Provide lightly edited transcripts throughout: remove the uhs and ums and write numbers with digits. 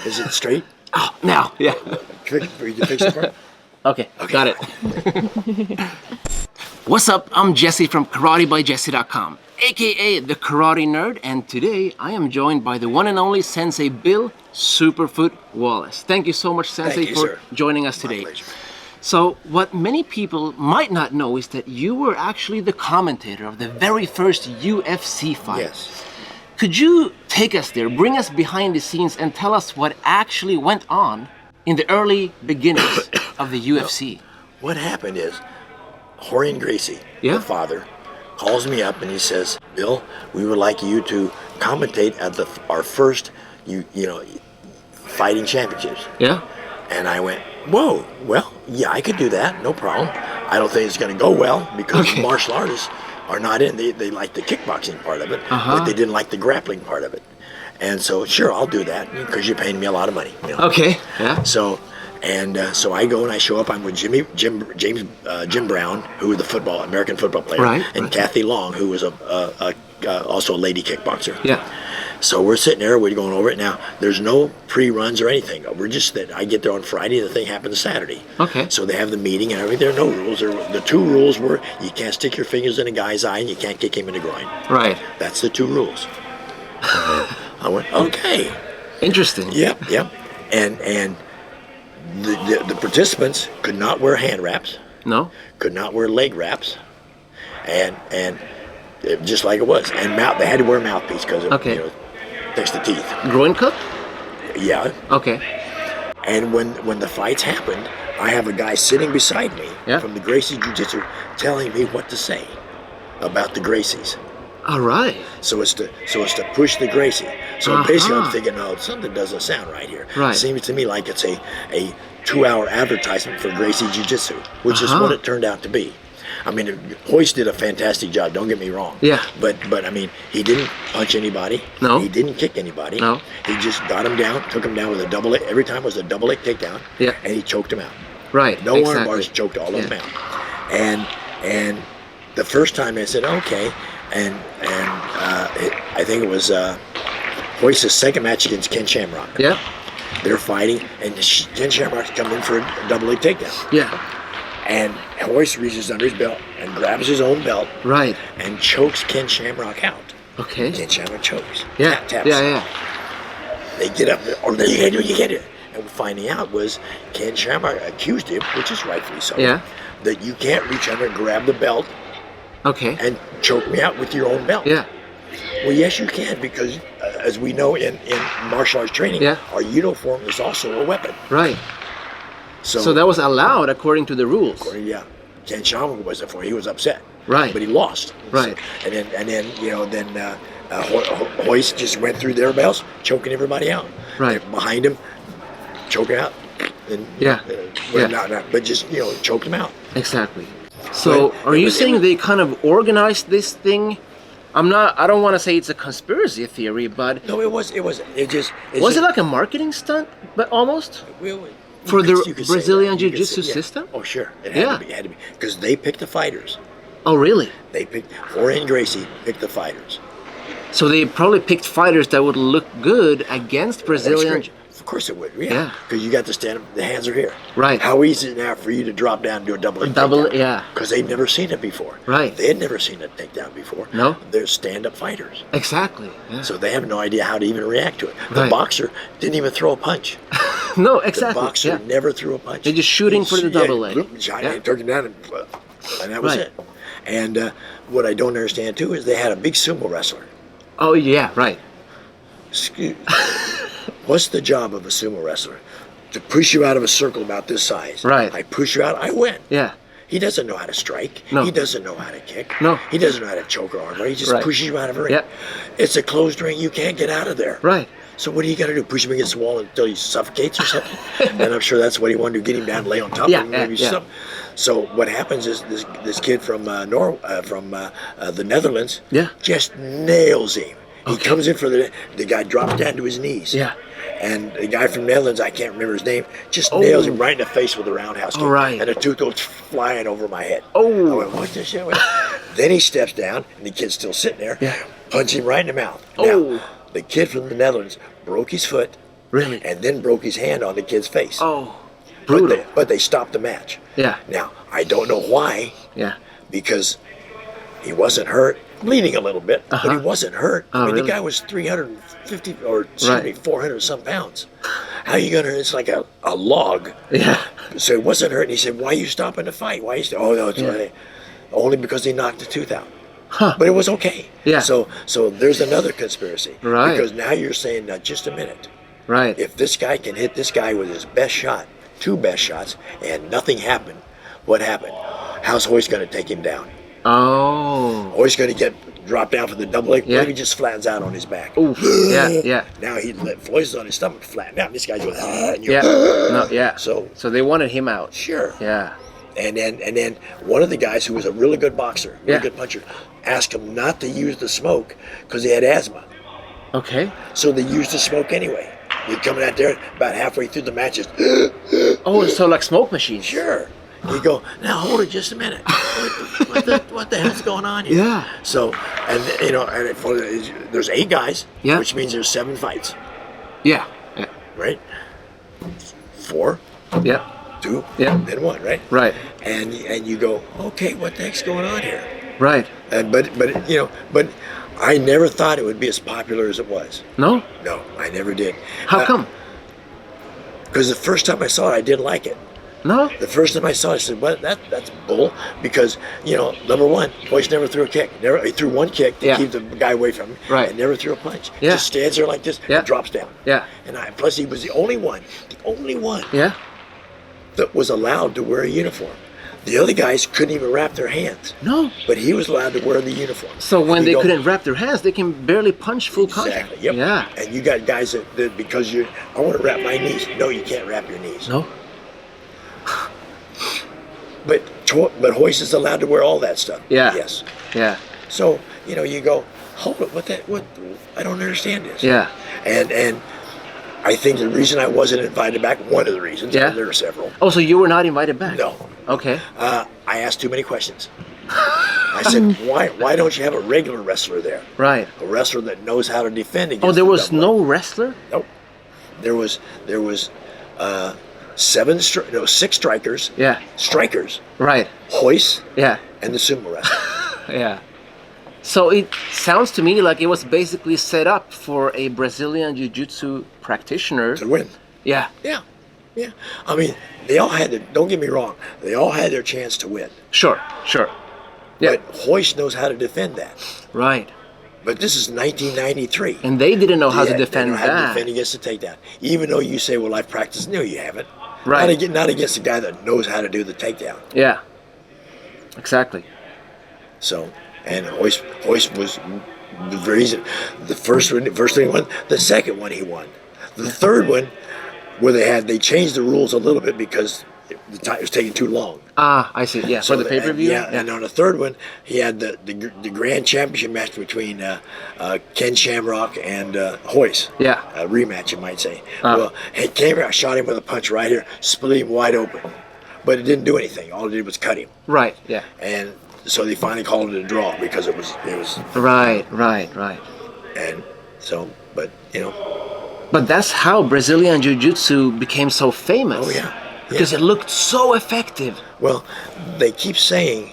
Is it straight? Oh, now, yeah. You can fix it for me? Okay, got it. What's up? I'm Jesse from KarateByJesse.com, aka the Karate Nerd, and today I am joined by the one and only Sensei Bill Superfoot Wallace. Thank you so much, Sensei, you, for sir. joining us My today. pleasure. So, what many people might not know is that you were actually the commentator of the very first UFC fight. Yes. Could you take us there, bring us behind the scenes, and tell us what actually went on in the early beginnings of the UFC? What happened is, Horian Gracie, Yeah? the father, calls me up and he says, Bill, we would like you to commentate at our first, fighting championships. Yeah? And I went, whoa, well, yeah, I could do that, no problem. I don't think it's going to go well because Okay. martial artists are not in. They like the kickboxing part of it, but they didn't like the grappling part of it. And so, sure, I'll do that because you're paying me a lot of money. Okay, yeah. So I go and I show up. I'm with Jim Brown, who was the American football player, Right, and right. Kathy Long, who was also a lady kickboxer. Yeah. So we're sitting there, we're going over it. Now, there's no pre-runs or anything. We're just that I get there on Friday, the thing happens Saturday. Okay. So they have the meeting and everything. There are no rules. The two rules were you can't stick your fingers in a guy's eye and you can't kick him in the groin. Right. That's the two rules. I went, okay. Interesting. Yep. And the participants could not wear hand wraps, No? could not wear leg wraps, and just like it was. And they had to wear a mouthpiece because it protects the teeth. Groin cup? Yeah. Okay. And when the fights happened, I have a guy sitting beside me from the Gracie Jiu-Jitsu telling me what to say about the Gracies. All right. So it's to push the Gracie. So basically I'm thinking, no, something doesn't sound right here. Right. It seems to me like it's a 2-hour advertisement for Gracie Jiu-Jitsu, which is what it turned out to be. I mean, Hoist did a fantastic job, don't get me wrong. Yeah. But I mean, he didn't punch anybody. No. He didn't kick anybody. No. He just got him down, took him down with a double leg. Every time was a double leg takedown. Yeah. And he choked him out. Right. No exactly. arm bars, choked all of them out. And the first time I said, okay, and I think it was Hoist's second match against Ken Shamrock. Yeah. They're fighting, and Ken Shamrock's coming in for a double leg takedown. Yeah. And Hoist reaches under his belt and grabs his own belt Right. and chokes Ken Shamrock out. Okay. Ken Shamrock chokes. Yeah. Taps. Yeah. They get up, or you can't do it, you can't do it. And finding out was Ken Shamrock accused him, which is rightfully so, Yeah. that you can't reach under and grab the belt Okay. and choke me out with your own belt. Yeah. Well, yes, you can, because as we know in martial arts training, our uniform is also a weapon. Right. So that was allowed according to the rules. Yeah. Ken Shamrock wasn't for. He was upset. Right. But he lost. Right. So, and then Hoist just went through their belts, choking everybody out. Right. And behind him, choking out. And, but just choked him out. Exactly. So are you saying they kind of organized this thing? I don't want to say it's a conspiracy theory, but No, it was. was it like a marketing stunt, but almost? For the You could say Brazilian that. You could Jiu-Jitsu say- system? Oh, sure. It had to be. Because they picked the fighters. Oh, really? They picked, Horian Gracie picked the fighters. So they probably picked fighters that would look good against Brazilian. Of course it would, yeah. Yeah. Because you got to stand up, the hands are here. Right. How easy is it now for you to drop down and do a double leg Double, takedown? yeah. Because they'd never seen it before. Right. They had never seen a takedown before. No. They're stand-up fighters. Exactly. Yeah. So they have no idea how to even react to it. The Right. boxer didn't even throw a punch. No, exactly. The boxer never threw a punch. They're just shooting for the double leg. Shot Yeah. it, took him down, and that was Right. it. And what I don't understand, too, is they had a big sumo wrestler. Oh, yeah, right. Excuse What's the job of a sumo wrestler? To push you out of a circle about this size. Right. I push you out, I win. Yeah. He doesn't know how to strike. No. He doesn't know how to kick. No. He doesn't know how to choke or armbar. He just Right. pushes you out of a ring. Yeah. It's a closed ring. You can't get out of there. Right. So what are you going to do? Push him against the wall until he suffocates or something? And I'm sure that's what he wanted to get him down and lay on top Yeah, of him. Maybe yeah. something. So what happens is this kid from the Netherlands just nails him. He comes in for the guy drops down to his knees. Yeah. And the guy from Netherlands, I can't remember his name, just nails him right in the face with a roundhouse kick. All right. And the tooth goes flying over my head. Oh. I went, what the shit? Then he steps down, and the kid's still sitting there. Yeah. Punch him right in the mouth. Oh. Now, the kid from the Netherlands broke his foot, Really? And then broke his hand on the kid's face. Oh, brutal. But they stopped the match. Yeah. Now, I don't know why, Yeah. because he wasn't hurt, bleeding a little bit, but he wasn't hurt. Oh, I mean, really? the guy was 350 or Right. 400 some pounds. How are you going to, it's like a log. Yeah. So he wasn't hurt, and he said, why are you stopping the fight? Why are you oh, no, it's only because he knocked the tooth out. Huh. But it was okay. Yeah. So there's another conspiracy. Right. Because now you're saying, now just a minute. Right. If this guy can hit this guy with his best shot, 2 best shots, and nothing happened, what happened? How's Hoist going to take him down? Oh. Hoist going to get dropped down for the double leg? Yeah. Maybe he just flattens out on his back. Oof. Yeah. Yeah. Now Hoist is on his stomach, flatten out. This guy's going, and you're, Yeah. No. Yeah. So they wanted him out. sure. Yeah. And then one of the guys who was a really good boxer, really Yeah. good puncher, asked him not to use the smoke because he had asthma. Okay. So they used the smoke anyway. He's coming out there about halfway through the matches. Oh, so like smoke machines. Sure. You go, now hold it just a minute. What the hell's going on here? Yeah. So, and there's 8 guys, Yeah. which means there's 7 fights, Yeah. Yeah. right? 4, Yeah. 2, Yeah. then 1, right? Right. And you go, okay, what the heck's going on here? Right. And but I never thought it would be as popular as it was. No. No, I never did. How come? Because the first time I saw it, I didn't like it. No. The first time I saw it, I said, "Well, that's bull." Because number one, Hoist never threw a kick. He threw 1 kick to Yeah. keep the guy away from him, Right. and never threw a punch. Yeah. Just stands there like this, Yeah. and drops down. Yeah. And plus he was the only one Yeah. that was allowed to wear a uniform. The other guys couldn't even wrap their hands, No. but he was allowed to wear the uniform. So when And they you go, couldn't wrap their hands, they can barely punch full contact. exactly, yep. Yeah. And you got guys that because I want to wrap my knees. No, you can't wrap your knees. No. But Hoist is allowed to wear all that stuff. Yeah. Yes. Yeah. So you go, hold it. What? I don't understand this. Yeah. And I think the reason I wasn't invited back, one of the reasons, Yeah. there are several. Oh, so you were not invited back? No. Okay. I asked too many questions. I said, why don't you have a regular wrestler there? Right. A wrestler that knows how to defend against Oh, there the was double no leg. wrestler? Nope. There was 6 strikers. Yeah. Strikers. Right. Hoist Yeah. and the sumo wrestler. Yeah. So it sounds to me like it was basically set up for a Brazilian Jiu-Jitsu practitioner. To win. Yeah. Yeah. Yeah. I mean, they all don't get me wrong, they all had their chance to win. Sure. Sure. Yeah. But Hoist knows how to defend that. Right. But this is 1993. And they didn't know how to Yeah, defend they know how to that. defend against the takedown. Even though you say, well, I've practiced. No, you haven't. Right. Not against a guy that knows how to do the takedown. Yeah. Exactly. So, and Hoist was very easy. The first one he won. The second one he won. The third one, where they changed the rules a little bit because the time was taking too long. Ah, I see. Yeah. So For the pay-per-view? Yeah, and on the third one, he had the grand championship match between Ken Shamrock and Hoist. Yeah. A rematch, you might say. Well, he came out, shot him with a punch right here, split him wide open. But it didn't do anything. All it did was cut him. Right. Yeah. And so they finally called it a draw because it was, Right. and so, but, But that's how Brazilian Jiu-Jitsu became so famous. Oh, yeah. Because it looked so effective. Well, they keep saying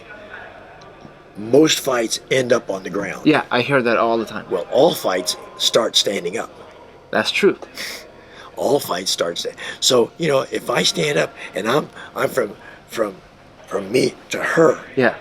most fights end up on the ground. Yeah, I hear that all the time. Well, all fights start standing up. That's true. All fights start standing. So, if I stand up and I'm from me to her, Yeah.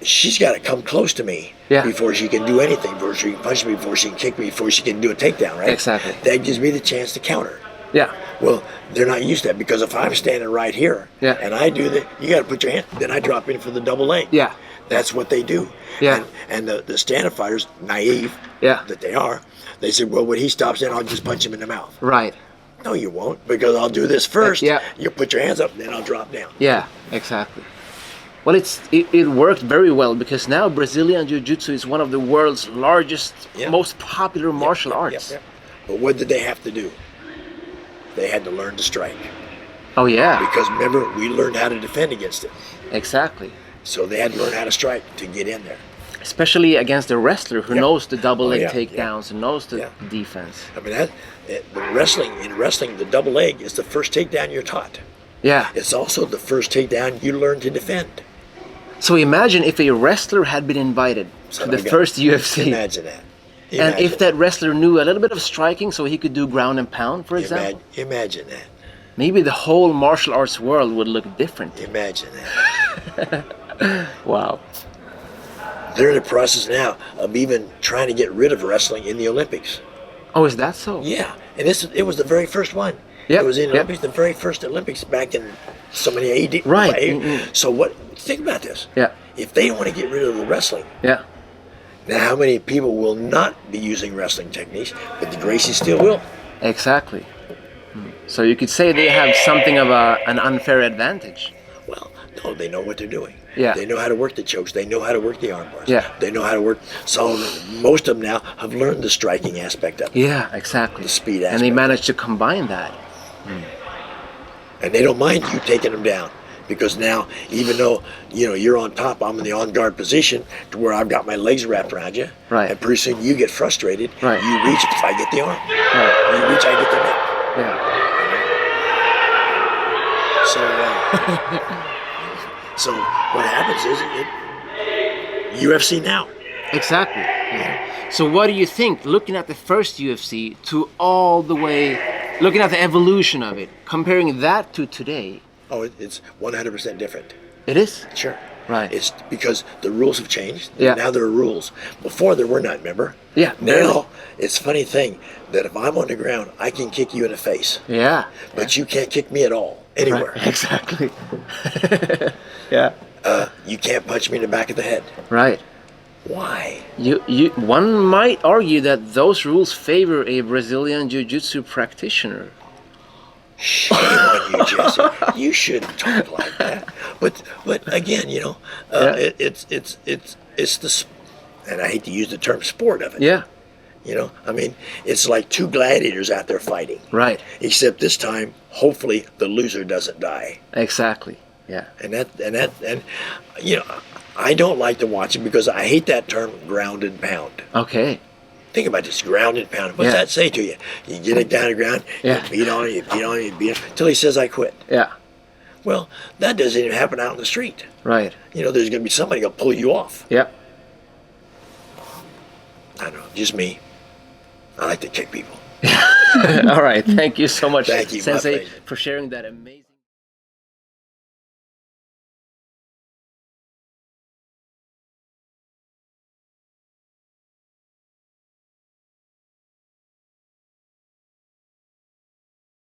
she's got to come close to me Yeah. before she can do anything, before she can punch me, before she can kick me, before she can do a takedown, right? Exactly. That gives me the chance to counter. Yeah. Well, they're not used to that because if I'm standing right here Yeah. and I do that, you got to put your hand, then I drop in for the double leg. Yeah. That's what they do. Yeah. And the stand-up fighters, naive Yeah. that they are, they say, well, when he stops in, I'll just punch him in the mouth. Right. No, you won't, because I'll do this first. Yeah. You put your hands up, then I'll drop down. Yeah, exactly. Well, it worked very well because now Brazilian Jiu-Jitsu is one of the world's largest, Yeah. most popular martial arts. Yep. But what did they have to do? They had to learn to strike. Oh, yeah. Because remember, we learned how to defend against it. Exactly. So they had to learn how to strike to get in there. Especially against a wrestler who Yeah. knows the double leg yeah, takedowns and knows the Yeah. defense. I mean, In wrestling, the double leg is the first takedown you're taught. Yeah. It's also the first takedown you learn to defend. So imagine if a wrestler had been invited to the first UFC. Imagine that. And if that wrestler knew a little bit of striking so he could do ground and pound, for example. Imagine that. Maybe the whole martial arts world would look different. Imagine that. Wow. They're in the process now of even trying to get rid of wrestling in the Olympics. Oh, is that so? Yeah, and it was the very first one. Yep. It was in the Yep. Olympics, the very first Olympics back in so many AD. Right. So think about this. Yeah. If they want to get rid of the wrestling, Yeah. now how many people will not be using wrestling techniques, but the Gracies still will? Exactly. So you could say they have something of an unfair advantage. Well, no, they know what they're doing. Yeah. They know how to work the chokes. They know how to work the arm bars. Yeah. They know how to work. So most of them now have learned the striking aspect of it. Yeah, exactly. The speed And they aspect. managed to combine that. And they don't mind you taking them down. Because now, even though you're on top, I'm in the on-guard position to where I've got my legs wrapped around you. Right. And pretty soon you get frustrated. Right. You reach, I get the arm. Right. You reach, I get the neck. Yeah. So what happens is UFC now. Exactly. Yeah. So what do you think, looking at the first UFC to all the way, looking at the evolution of it, comparing that to today? Oh, it's 100% different. It is? Sure. Right. It's because the rules have changed. Yeah. Now there are rules. Before there were not, remember? Yeah. Now, it's a funny thing that if I'm on the ground, I can kick you in the face. Yeah. But you can't kick me at all, anywhere. Right. Exactly. Yeah. You can't punch me in the back of the head. Right. Why? One might argue that those rules favor a Brazilian Jiu-Jitsu practitioner. Shame on you, Jesse. You shouldn't talk like that. But again, it's the, and I hate to use the term sport of it. Yeah. I mean, it's like two gladiators out there fighting. Right. Except this time, hopefully, the loser doesn't die. Exactly. Yeah. And I don't like to watch it because I hate that term ground and pound. Okay. Think about this, ground and pound. What's that say to you? You get it down the ground, Yeah. you beat on it, you beat on it, you beat on it, until he says, I quit. Yeah. Well, that doesn't even happen out in the street. Right. There's going to be somebody going to pull you off. Yep. I don't know, just me. I like to kick people. All right. Thank you so much, Thank you, my Sensei, pleasure. for sharing that amazing.